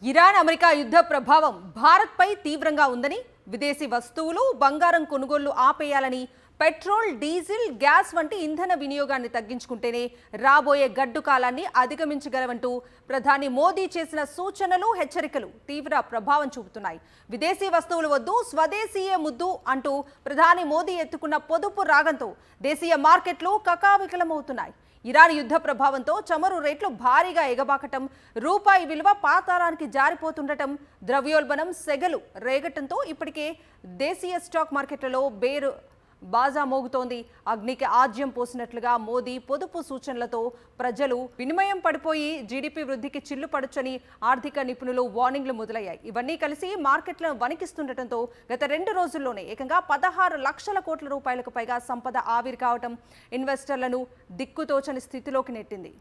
Iran America యుద్ధ ప్రభావం భారత్పై తీవ్రంగా ఉందని, విదేశీ వస్తువులు, బంగారం కొనుగోళ్లు ఆపేయాలని, పెట్రోల్, డీజిల్, గ్యాస్ వంటి ఇంధన వినియోగాన్ని తగ్గించుకుంటేనే రాబోయే గడ్డు కాలాన్ని అధిగమించగలవంటూ ప్రధాని మోదీ చేసిన సూచనలు, హెచ్చరికలు తీవ్ర ప్రభావం చూపుతున్నాయి. విదేశీ వస్తువులు వద్దు, స్వదేశీయే ముద్దు అంటూ ప్రధాని మోదీ ఎత్తుకున్న పొదుపు రాగంతో దేశీయ మార్కెట్లు కకావికలమవుతున్నాయి. ఇరాన్ యుద్ధ ప్రభావంతో చమురు రేట్లు భారీగా ఎగబాకటం, రూపాయి విలువ పాతాళానికి జారిపోతుండటం, ద్రవ్యోల్బణం సెగలు రేగటంతో ఇప్పటికే దేశీయ స్టాక్ మార్కెట్లలో బేరు బాజా మోగుతోంది. అగ్నికి ఆజ్యం పోసినట్లుగా మోదీ పొదుపు సూచనలతో ప్రజలు వినిమయం పడిపోయి జీడీపీ వృద్ధికి చిల్లు పడొచ్చని ఆర్థిక నిపుణులు వార్నింగ్లు మొదలయ్యాయి. ఇవన్నీ కలిసి మార్కెట్లను వణికిస్తుండటంతో గత 2 రోజుల్లోనే ఏకంగా 16 లక్షల కోట్ల రూపాయలకు పైగా సంపద ఆవిరి కావటం ఇన్వెస్టర్లను దిక్కుతోచని స్థితిలోకి నెట్టింది.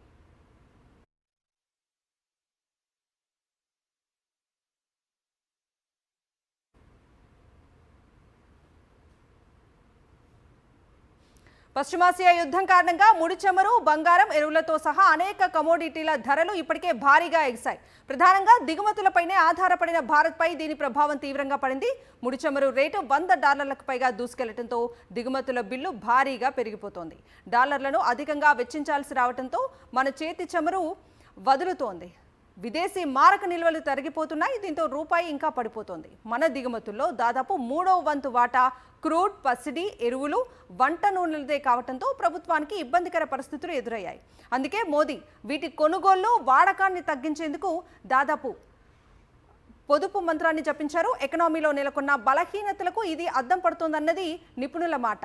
పశ్చిమాసియా యుద్ధం కారణంగా ముడి చమురు, బంగారం, ఎరువులతో సహా అనేక కమోడిటీల ధరలు ఇప్పటికే భారీగా ఎగిశాయి. ప్రధానంగా దిగుమతులపైనే ఆధారపడిన భారత్పై దీని ప్రభావం తీవ్రంగా పడింది. ముడి చమురు రేటు $100లకు పైగా దూసుకెళ్లడంతో దిగుమతుల బిల్లు భారీగా పెరిగిపోతోంది. డాలర్లను అధికంగా వెచ్చించాల్సి రావడంతో మన చేతి చమురు వదులుతోంది. విదేశీ మారక నిల్వలు తరిగిపోతున్నాయి. దీంతో రూపాయి ఇంకా పడిపోతోంది. మన దిగుమతుల్లో దాదాపు 3వ వంతు వాటా క్రూడ్, పసిడి, ఎరువులు, వంట నూనెలదే కావడంతో ప్రభుత్వానికి ఇబ్బందికర పరిస్థితులు ఎదురయ్యాయి. అందుకే మోదీ వీటి కొనుగోళ్లు, వాడకాన్ని తగ్గించేందుకు దాదాపు పొదుపు మంత్రాన్ని జపించారు. ఎకనామీలో నెలకొన్న బలహీనతలకు ఇది అద్దం పడుతోందన్నది నిపుణుల మాట.